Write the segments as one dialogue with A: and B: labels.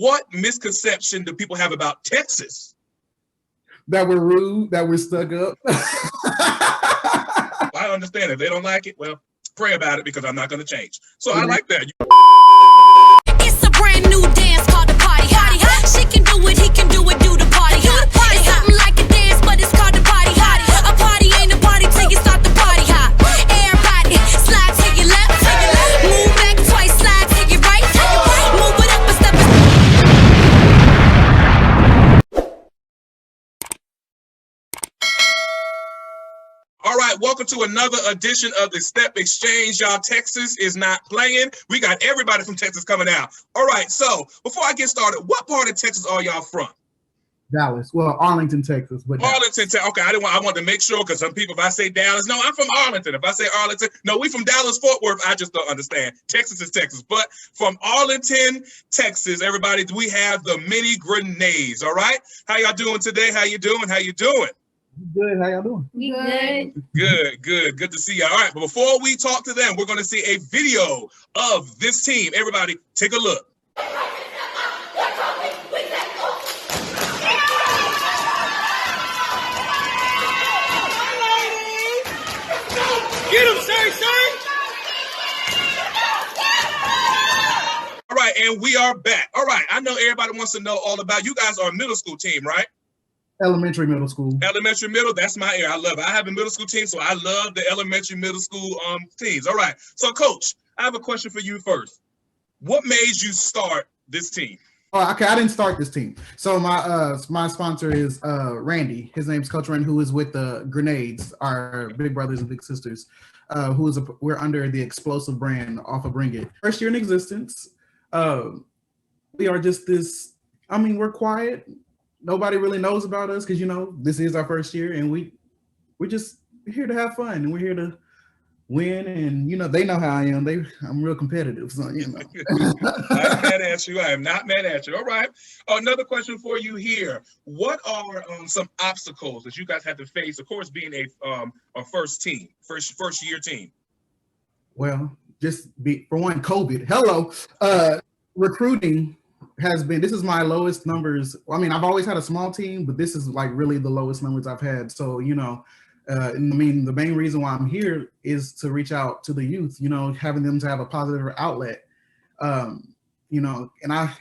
A: What misconception do people have about Texas?
B: That we're rude, that we're stuck up.
A: I understand. If they don't like it, well, pray about it because I'm not going to change. So I like that.
C: It's a brand new dance called the party hot. She can do it, he can do it, do the party hot. It's something like a dance, but it's called the party hot. A party ain't a party till you start the party hot. Everybody slide to your left, move back twice, slide to your right, move it up a step.
A: All right, welcome to another edition of the Step Exchange. Y'all, Texas is not playing. We got everybody from Texas coming out. All right, so before I get started, what part of Texas are y'all from?
B: Dallas. Well, Arlington, Texas. But
A: Arlington, okay. I wanted to make sure because some people, if I say Dallas, no, I'm from Arlington. If I say Arlington, no, we from Dallas, Fort Worth. I just don't understand. Texas is Texas. But from Arlington, Texas, everybody, we have the mini grenades. All right. How y'all doing today? How you doing? How you doing?
B: Good. How y'all doing?
C: We good.
A: Good to see you. All right. But before we talk to them, we're going to see a video of this team. Everybody, take a look.
D: Get him, Shay!
A: All right, and we are back. All right, I know everybody wants to know all about you guys are a middle school team, right?
B: Elementary, middle school.
A: Elementary, middle, that's my area. I love it. I have a middle school team, so I love the elementary, middle school teams. All right, so Coach, I have a question for you first. What made you start this team?
B: Oh, okay, I didn't start this team. So my sponsor is Randy. His name's Coach Randy, who is with the Grenades, our big brothers and big sisters. We're under the Xplosive brand off of Bring It. First year in existence. We are just this. I mean, we're quiet. Nobody really knows about us because this is our first year, and we're just here to have fun, and we're here to win, and they know how I am. I'm real competitive, so
A: I'm not mad at you. I am not mad at you. All right. Another question for you here. What are some obstacles that you guys had to face? Of course, being a first year team.
B: Well, for one, COVID. Hello, recruiting has been. This is my lowest numbers. I mean, I've always had a small team, but this is like really the lowest numbers I've had. So I mean, the main reason why I'm here is to reach out to the youth, having them to have a positive outlet. And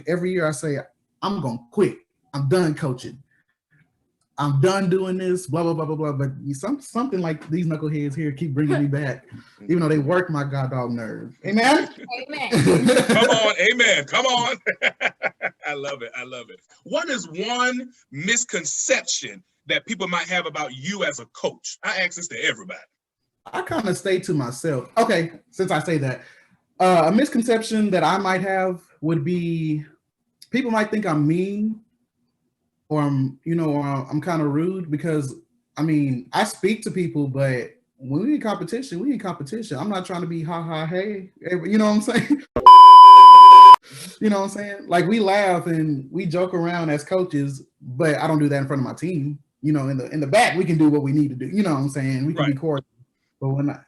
B: every year I say, I'm going to quit. I'm done coaching. I'm done doing this, blah, blah, blah, blah, blah. But something like these knuckleheads here keep bringing me back, even though they work my goddamn nerve. Amen?
C: Amen.
A: Come on. Amen. Come on. I love it. What is one misconception that people might have about you as a coach? I ask this to everybody.
B: I kind of stay to myself. Okay, since I say that, a misconception that I might have would be people might think I'm mean or I'm kind of rude because, I mean, I speak to people, but when we in competition, we in competition. I'm not trying to be hey, you know what I'm saying? You know what I'm saying? Like, we laugh and we joke around as coaches, but I don't do that in front of my team. In the back, we can do what we need to do. You know what I'm saying? We can be cordial. But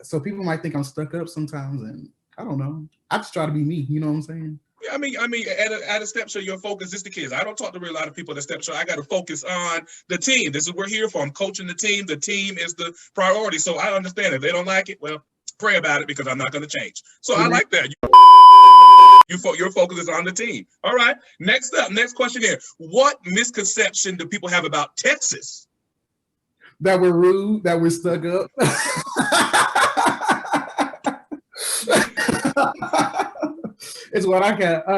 B: so people might think I'm stuck up sometimes, and I don't know. I just try to be me. You know what I'm saying?
A: Yeah, I mean, at a step show, your focus is the kids. I don't talk to a lot of people at a step show. I got to focus on the team. This is what we're here for. I'm coaching the team. The team is the priority. So I understand if they don't like it, well, pray about it because I'm not going to change. So I like that. Your focus is on the team. All right. Next question here. What misconception do people have about Texas?
B: That we're rude, that we're stuck up. It's what I got.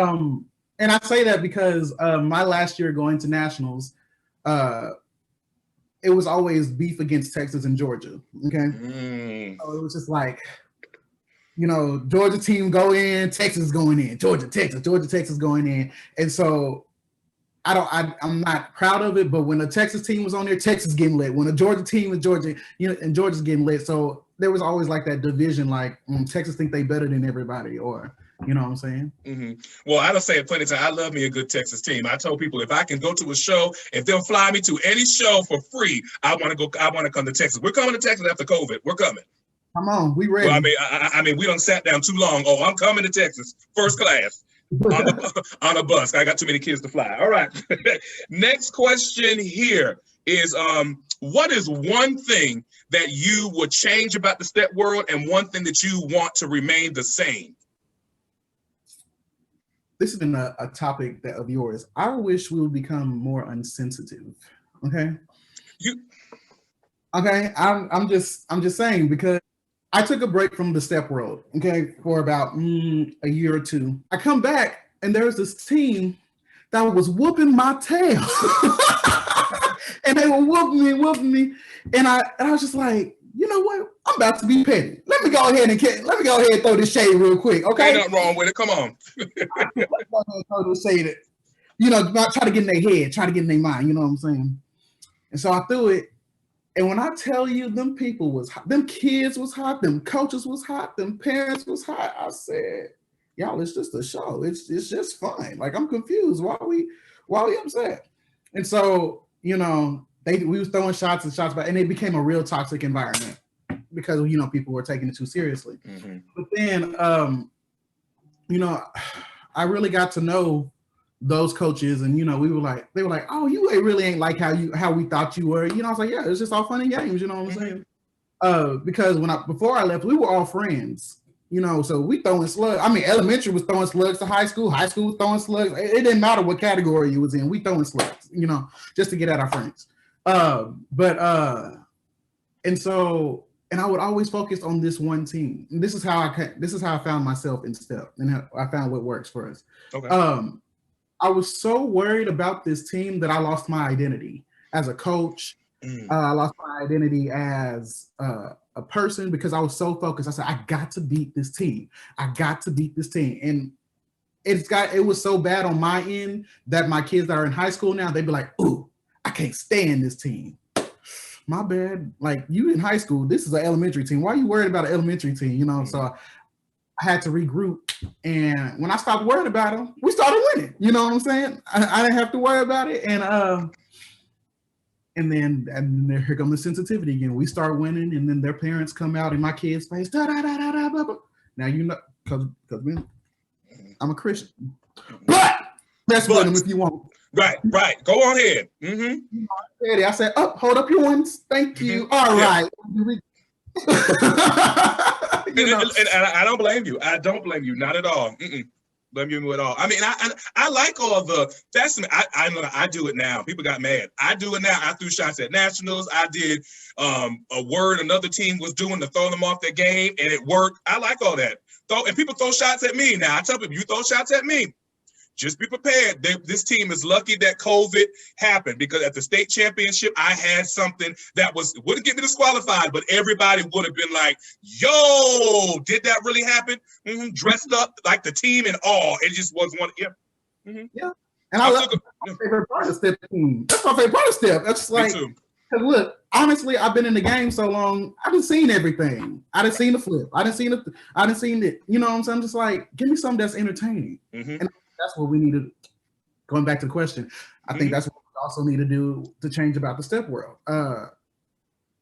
B: And I say that because my last year going to nationals, it was always beef against Texas and Georgia. Okay. So it was just like, Georgia team go in, Texas going in, Georgia, Texas going in. And so I'm not proud of it, but when the Texas team was on there, Texas getting lit. When the Georgia team was Georgia, and Georgia's getting lit. So there was always like that division, like Texas think they better than everybody, or you know what I'm saying?
A: Mm-hmm. Well, I don't say it plenty of times. I love me a good Texas team. I told people if I can go to a show, if they'll fly me to any show for free, I want to go. I want to come to Texas. We're coming to Texas after COVID. We're coming.
B: Come on, we ready.
A: Well, I mean, we don't sat down too long. Oh, I'm coming to Texas, first class. on a bus. I got too many kids to fly. All right. Next question here is what is one thing that you would change about the step world and one thing that you want to remain the same?
B: This has been a topic of yours. I wish we would become more unsensitive. Okay. Okay. I'm just saying, because I took a break from the step world, okay, for about a year or two. I come back and there's this team that was whooping my tail. And they were whooping me. And I was just like, you know what? I'm about to be petty. Let me go ahead and throw this shade real quick, okay?
A: Ain't nothing wrong with it. Come on.
B: Let's go ahead and throw this shade. Not try to get in their head, try to get in their mind, you know what I'm saying? And so I threw it. And when I tell you, them people was hot, them kids was hot, them coaches was hot, them parents was hot, I said, y'all, it's just a show. It's just fun. Like, I'm confused. Why are we upset? And so, we was throwing shots, and it became a real toxic environment because, people were taking it too seriously. Mm-hmm. But then, I really got to know those coaches, and they were like, oh, you really ain't like how we thought you were. I was like, yeah, it's just all fun and games. You know what I'm saying? Because before I left, we were all friends. So we throwing slugs. I mean, elementary was throwing slugs to high school. High school was throwing slugs. It didn't matter what category you was in. We throwing slugs, just to get at our friends. And I would always focus on this one team. And this is how I found myself in step, and how I found what works for us. Okay. I was so worried about this team that I lost my identity as a coach. I lost my identity as a person because I was so focused. I said, I got to beat this team. And it was so bad on my end that my kids that are in high school now, they'd be like, ooh, I can't stand this team. My bad. Like, you in high school, this is an elementary team. Why are you worried about an elementary team? So I had to regroup. And when I stopped worrying about them, we started winning. You know what I'm saying? I didn't have to worry about it. And then here comes the sensitivity again. We start winning, and then their parents come out in my kids' face. Da, da, da, da, da, blah, blah. Now, because I'm a Christian. But let's win them if you want.
A: Right. Go on ahead. Mm-hmm.
B: I said, hold up your ones. Thank you. All right.
A: And I don't blame you. I don't blame you. Not at all. Blame you at all. I mean, I like all the. I do it now. People got mad. I do it now. I threw shots at nationals. I did a word another team was doing to throw them off their game, and it worked. I like all that. And people throw shots at me. Now I tell people, you throw shots at me, just be prepared. This team is lucky that COVID happened, because at the state championship, I had something that wouldn't get me disqualified, but everybody would have been like, yo, did that really happen? Mm-hmm. Dressed up like the team and all. It just was one. Yeah. Mm-hmm.
B: Yeah. And I love my favorite part of step team. That's my favorite part of step. That's just like, look, honestly, I've been in the game so long, I done seen everything. I done seen the flip. I done seen it. You know what I'm saying? I'm just like, give me something that's entertaining. Mm-hmm. And that's what we need to, going back to the question, I think that's what we also need to do to change about the step world.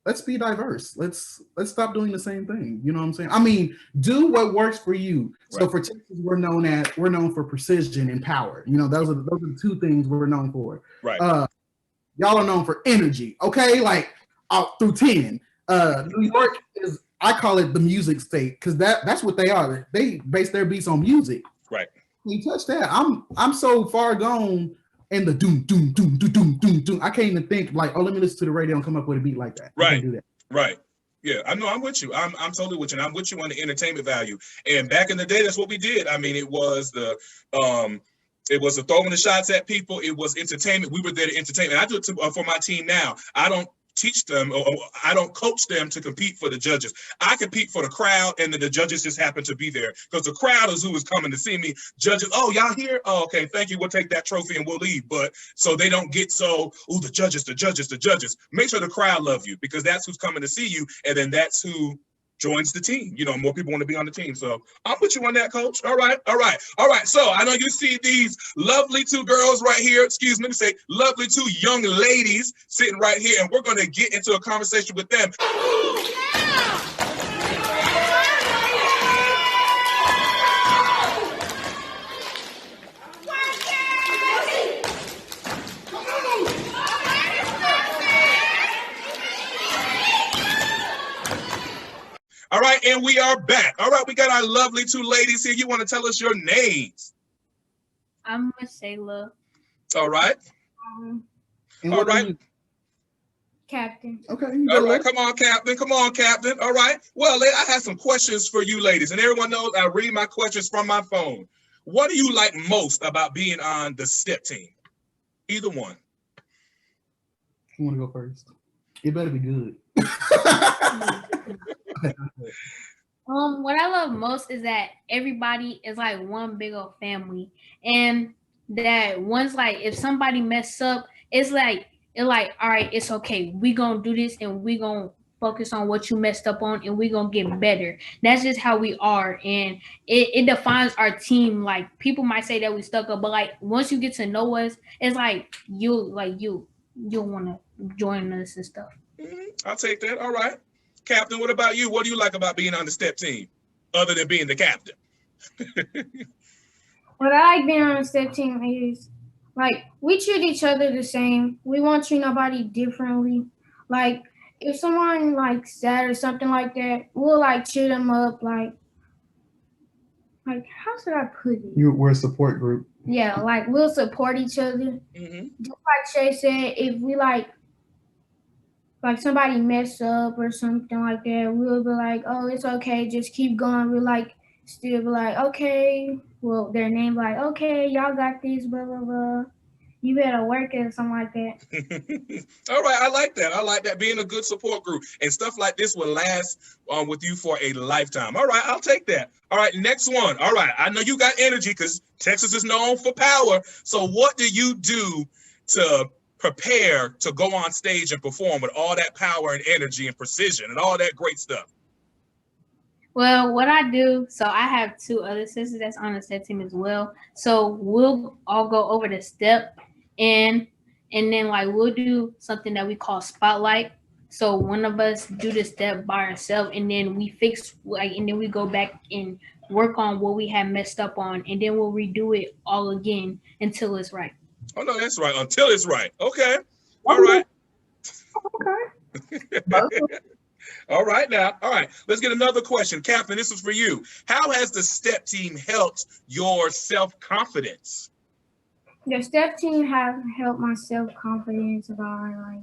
B: Let's be diverse. Let's stop doing the same thing. You know what I'm saying? I mean, do what works for you. Right. So for Texas, we're known for precision and power. Those are the two things we're known for. Right. Y'all are known for energy. Okay, like out through 10. New York is, I call it the music state, because that's what they are. They base their beats on music. Right. You touch that, I'm so far gone in the doom doom doom doom doom doom doom. I can't even think like, oh, let me listen to the radio and come up with a beat like that.
A: Right.
B: I can't do that.
A: Right. Yeah, I know. I'm with you. I'm totally with you. And I'm with you on the entertainment value. And back in the day, that's what we did. I mean, it was the throwing the shots at people. It was entertainment. We were there to entertain. And I do it for my team now. I don't teach them, or I don't coach them to compete for the judges. I compete for the crowd, and then the judges just happen to be there, because the crowd is who is coming to see me. Judges, oh, y'all here? Oh, okay, thank you. We'll take that trophy and we'll leave. But so they don't get the judges. Make sure the crowd love you, because that's who's coming to see you, and then that's who joins the team. More people want to be on the team. So I'll put you on that, coach. All right. So I know you see these lovely two girls right here. Excuse me to say lovely two young ladies sitting right here, and we're going to get into a conversation with them. All right, and we are back. All right, we got our lovely two ladies here. You want to tell us your names?
E: I'm Miss Shayla.
A: All right.
B: And
A: All
B: what are
A: right.
B: you?
E: Captain.
B: Okay. You
A: All
B: go
A: right, come on, Captain. Come on, Captain. All right. Well, I have some questions for you ladies, and everyone knows I read my questions from my phone. What do you like most about being on the STEP team? Either one.
B: You want to go first? It better be good.
E: What I love most is that everybody is like one big old family, and that once like if somebody mess up, it's like all right, it's okay. We gonna do this, and we gonna focus on what you messed up on, and we gonna get better. That's just how we are, and it defines our team. Like people might say that we stuck up, but like once you get to know us, it's like you'll want to join us and stuff.
A: I'll take that. All right. Captain, what about you? What do you like about being on the STEP team, other than being the captain?
F: What I like being on a STEP team is like we treat each other the same. We won't treat nobody differently. Like if someone like sad or something like that, we'll like cheer them up. Like how should I put it?
B: We're a support group.
F: Yeah, like we'll support each other.
A: Mm-hmm.
F: Just like Shay said, if we like somebody mess up or something like that, we'll be like, oh, it's okay, just keep going. We'll like still be like, okay, well, their name like, okay, y'all got this, blah, blah, blah. You better work it or something like that.
A: All right, I like that. I like that, being a good support group. And stuff like this will last with you for a lifetime. All right, I'll take that. All right, next one. All right, I know you got energy because Texas is known for power. So what do you do to prepare to go on stage and perform with all that power and energy and precision and all that great stuff?
E: Well, what I do, so I have two other sisters that's on the STEP team as well. So we'll all go over the step and then like we'll do something that we call spotlight. So one of us do the step by ourselves, and then we fix and then we go back and work on what we had messed up on, and then we'll redo it all again until it's right.
A: Oh no, that's right. Until it's right. Okay. All right.
B: Okay.
A: All right now. All right. Let's get another question. Captain, this is for you. How has the STEP team helped your self-confidence?
F: The STEP team have helped my self-confidence by like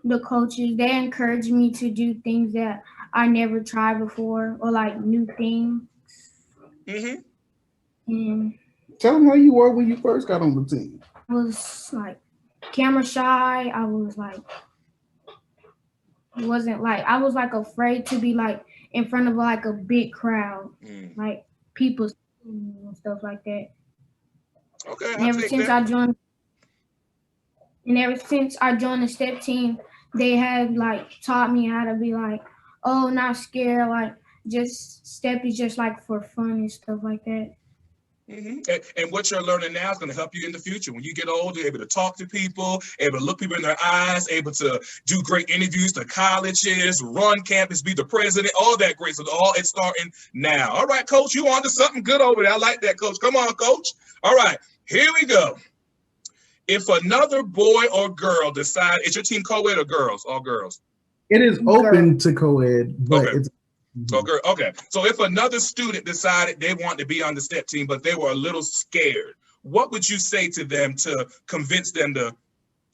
F: the coaches. They encourage me to do things that I never tried before or like new things.
A: Mm-hmm.
F: And
B: Tell them how you were when you first got on the team.
F: I was like camera shy. I was like I was like afraid to be like in front of like a big crowd, like people and stuff like that.
A: Okay.
F: And ever since I joined the STEP team, they have like taught me how to be like, oh, not scared, like just STEP is just like for fun and stuff like that.
A: Mm-hmm. And what you're learning now is going to help you in the future. When you get older, able to talk to people, able to look people in their eyes, able to do great interviews to colleges, run campus, be the president, all that great. So all it's starting now. All right, Coach, you on to something good over there. I like that, Coach. Come on, Coach. All right, here we go. If another boy or girl decide, is your team co-ed or girls? All girls?
B: It is open to co-ed, but
A: Okay.
B: it's
A: Okay. So if another student decided they want to be on the STEP team, but they were a little scared, what would you say to them to convince them to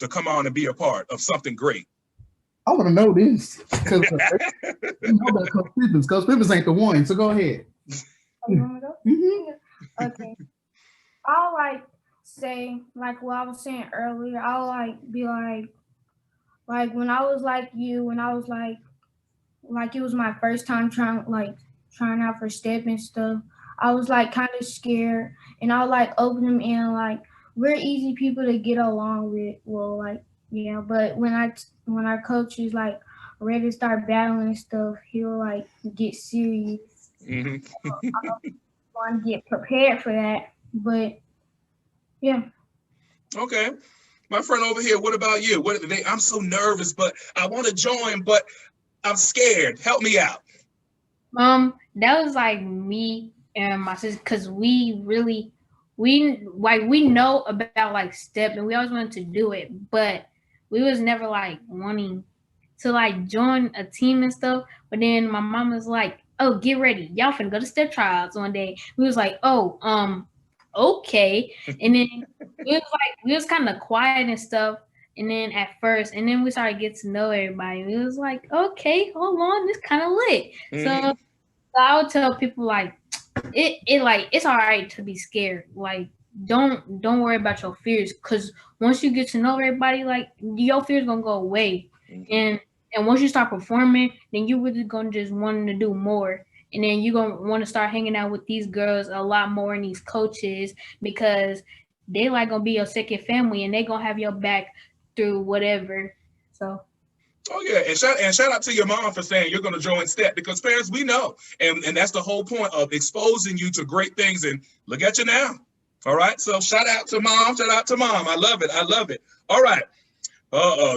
A: come on and be a part of something great?
B: I want to know this because Coach Pippins ain't the one. So go ahead.
F: You want me to go?
B: Mm-hmm.
F: Okay. I'll like say like what I was saying earlier. I'll like be like when I was like you, when I was like it was my first time trying out for STEP and stuff. I was like kind of scared, and I'll like open them in like we're easy people to get along with. Well, like yeah, but when our coach is like ready to start battling and stuff, he'll like get serious.
A: Mm-hmm.
F: I want to get prepared for that, but yeah.
A: Okay. My friend over here, what about you? I'm so nervous, but I want to join, but I'm scared. Help me out.
E: That was like me and my sister, because we know about like STEP and we always wanted to do it, but we was never like wanting to like join a team and stuff. But then my mom was like, "Oh, get ready, y'all finna go to step trials one day." We was like, "Oh, okay." And then we was kind of quiet and stuff. And then at first, and then we started getting to know everybody. And it was like, okay, hold on, this kind of lit. So I would tell people like, it like it's all right to be scared. Like, don't worry about your fears, because once you get to know everybody, like your fears gonna go away. And once you start performing, then you really gonna just want to do more. And then you're gonna want to start hanging out with these girls a lot more and these coaches, because they like gonna be your second family and they gonna have your back through whatever. So
A: Oh yeah, and shout out to your mom for saying you're going to join STEP, because parents, we know, and that's the whole point of exposing you to great things. And look at you now. All right, so shout out to mom. I love it. All right.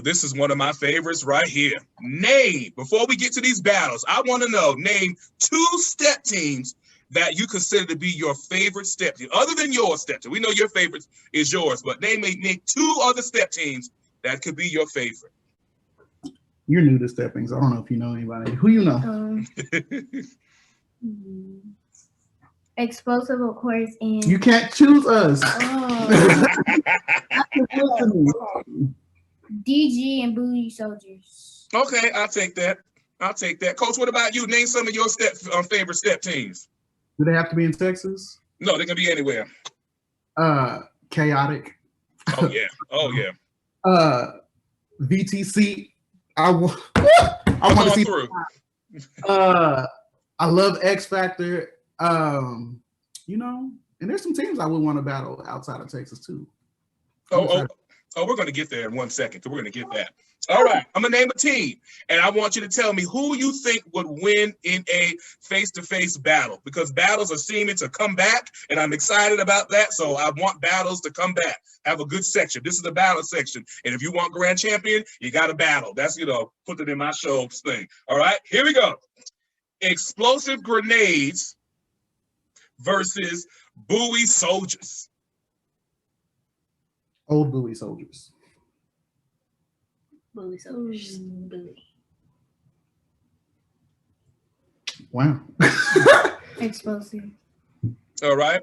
A: This is one of my favorites right here. Name, before we get to these battles, I want to know, name 2 STEP teams that you consider to be your favorite STEP team, other than your STEP team. We know your favorite is yours, but name 2 other STEP teams that could be your favorite.
B: You're new to stepping, so I don't know if you know anybody. Who you know?
F: Xplosive, of course, and
B: You can't choose us.
F: DG and Booty Soldiers.
A: Okay, I'll take that. Coach, what about you? Name some of your favorite STEP teams.
B: Do they have to be in Texas?
A: No, they can be anywhere.
B: Chaotic.
A: Oh yeah.
B: VTC. I want to see
A: through.
B: I love X Factor. You know, and there's some teams I would want to battle outside of Texas too.
A: We're going to get there in 1 second. We're going to get that. All right, I'm going to name a team, and I want you to tell me who you think would win in a face-to-face battle, because battles are seeming to come back, and I'm excited about that, so I want battles to come back. Have a good section. This is the battle section, and if you want grand champion, you got to battle. That's, put it in my show thing. All right, here we go. Explosive grenades versus buoy soldiers.
B: Old buoy soldiers.
E: Bully soldiers. Bully.
B: Wow.
F: Explosive.
A: All right.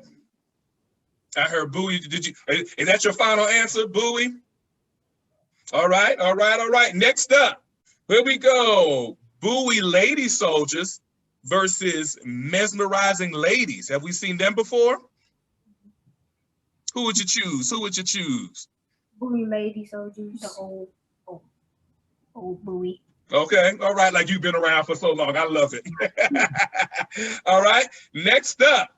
A: I heard buoy. Is that your final answer, buoy? All right. Next up, here we go. Buoy lady soldiers versus mesmerizing ladies. Have we seen them before? Who would you choose?
F: Buoy lady soldiers.
E: The old buoy.
A: Okay, all right, like you've been around for so long. I love it. All right, next up.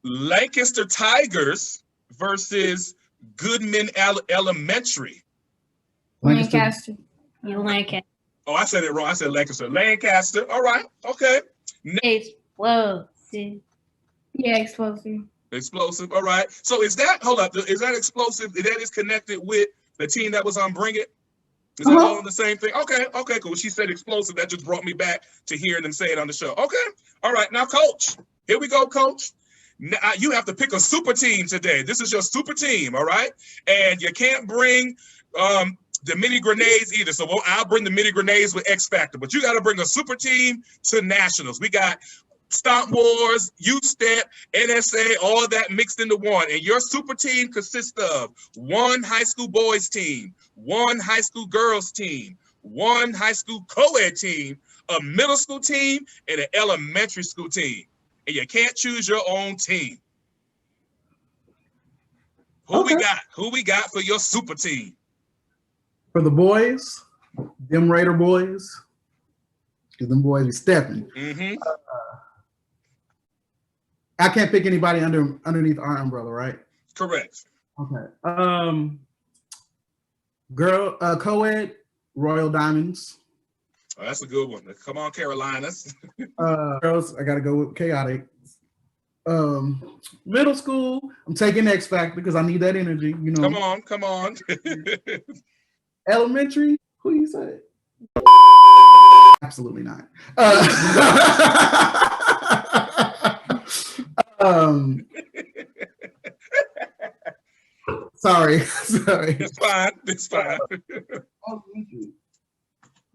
A: Lancaster Tigers versus Goodman Elementary.
F: Lancaster.
E: Lancaster.
A: Oh, I said it wrong. I said Lancaster. Lancaster. All right, okay.
E: Explosive.
F: Yeah, explosive.
A: Explosive. All right. So is that explosive? That is connected with the team that was on Bring It? Is that all the same thing? Okay, cool. She said explosive. That just brought me back to hearing them say it on the show. Okay. All right. Now, Coach, here we go, Coach. Now, you have to pick a super team today. This is your super team, all right? And you can't bring the mini grenades either. So I'll bring the mini grenades with X Factor. But you got to bring a super team to nationals. We got Stomp Wars, Youth Step, NSA, all of that mixed into one. And your super team consists of 1 high school boys team, 1 high school girls team, 1 high school co-ed team, a middle school team, and an elementary school team. And you can't choose your own team. Who we got for your super team?
B: For the boys, them Raider boys, because them boys be stepping.
A: Mm-hmm.
B: I can't pick anybody underneath our umbrella, right?
A: Correct.
B: Okay. Girl, co-ed, Royal Diamonds.
A: Oh, that's a good one. Come on, Carolinas.
B: Girls, I gotta go with Chaotic. Middle school, I'm taking X Factor because I need that energy.
A: Come on.
B: Elementary, who you say? Absolutely not. Sorry.
A: It's fine.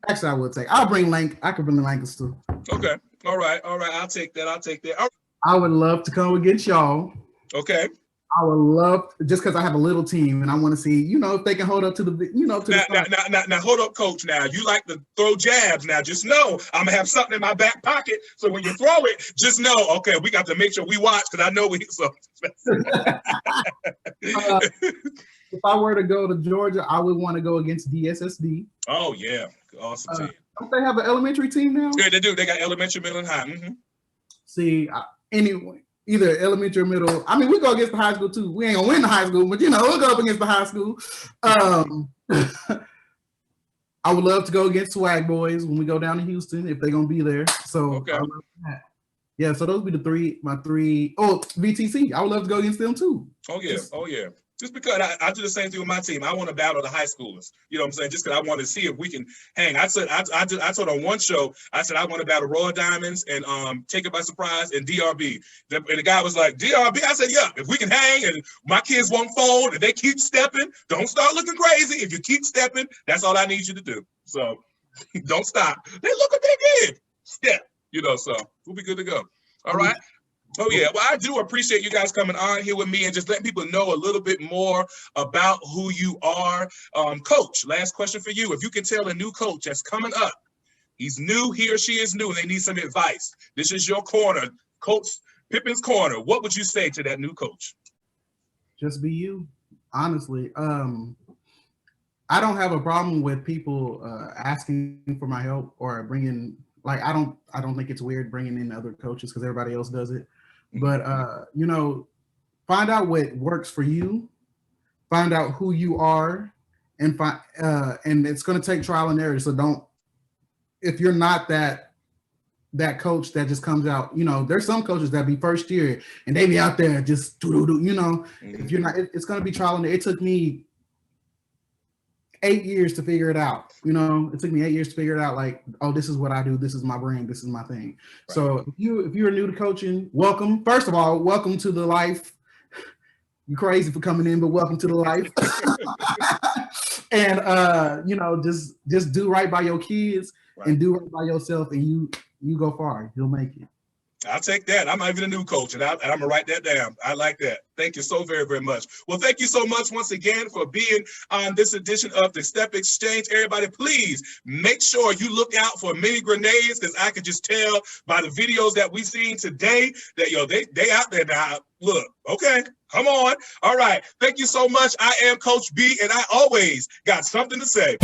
B: Actually, I would take. I'll bring Lank. I could bring the Lankers too.
A: Okay. All right. I'll take that. All right.
B: I would love to come against y'all.
A: Okay.
B: I would love just because I have a little team and I want to see, if they can hold up to the,
A: Now, hold up, coach. Now you like to throw jabs. Now just know I'm gonna have something in my back pocket. So when you throw it, just know, okay, we got to make sure we watch because I know we. So.
B: If I were to go to Georgia, I would want to go against DSSD.
A: Oh yeah, awesome team.
B: Don't they have an elementary team now?
A: Yeah, they do. They got elementary, middle, and high. Mm-hmm.
B: See, anyway. Either elementary or middle. I mean, we go against the high school too. We ain't gonna win the high school, but we'll go up against the high school. I would love to go against Swag Boys when we go down to Houston if they're gonna be there. So
A: okay.
B: Yeah, so those would be my three. Oh, VTC. I would love to go against them too.
A: Oh yeah. Just because I do the same thing with my team. I want to battle the high schoolers. You know what I'm saying? Just because I want to see if we can hang. I told on one show, I said I want to battle Raw Diamonds and Take It By Surprise and DRB. And the guy was like, DRB? I said, yeah, if we can hang and my kids won't fold and they keep stepping, don't start looking crazy. If you keep stepping, that's all I need you to do. So don't stop. They look what they did. Step. So we'll be good to go. All right. Oh, yeah. Well, I do appreciate you guys coming on here with me and just letting people know a little bit more about who you are. Coach, last question for you. If you can tell a new coach that's coming up, he's new, he or she is new, and they need some advice. This is your corner, Coach Pippen's corner. What would you say to that new coach?
B: Just be you, honestly. I don't have a problem with people asking for my help or bringing, I don't think it's weird bringing in other coaches because everybody else does it. But, find out what works for you, find out who you are, and and it's going to take trial and error. So if you're not that coach that just comes out, there's some coaches that be first year and they be out there just if you're not, it's going to be trial and error. It took me 8 years to figure it out. It took me 8 years to figure it out. Like, oh, this is what I do. This is my brand. This is my thing. Right. So if you're new to coaching, welcome. First of all, welcome to the life. You're crazy for coming in, but welcome to the life. And just do right by your kids and do right by yourself, and you go far. You'll make it.
A: I'll take that. I'm even a new coach, and I'm going to write that down. I like that. Thank you so very, very much. Well, thank you so much once again for being on this edition of the Step Exchange. Everybody, please make sure you look out for mini grenades because I could just tell by the videos that we've seen today that, they out there now. Look, okay, come on. All right. Thank you so much. I am Coach B, and I always got something to say.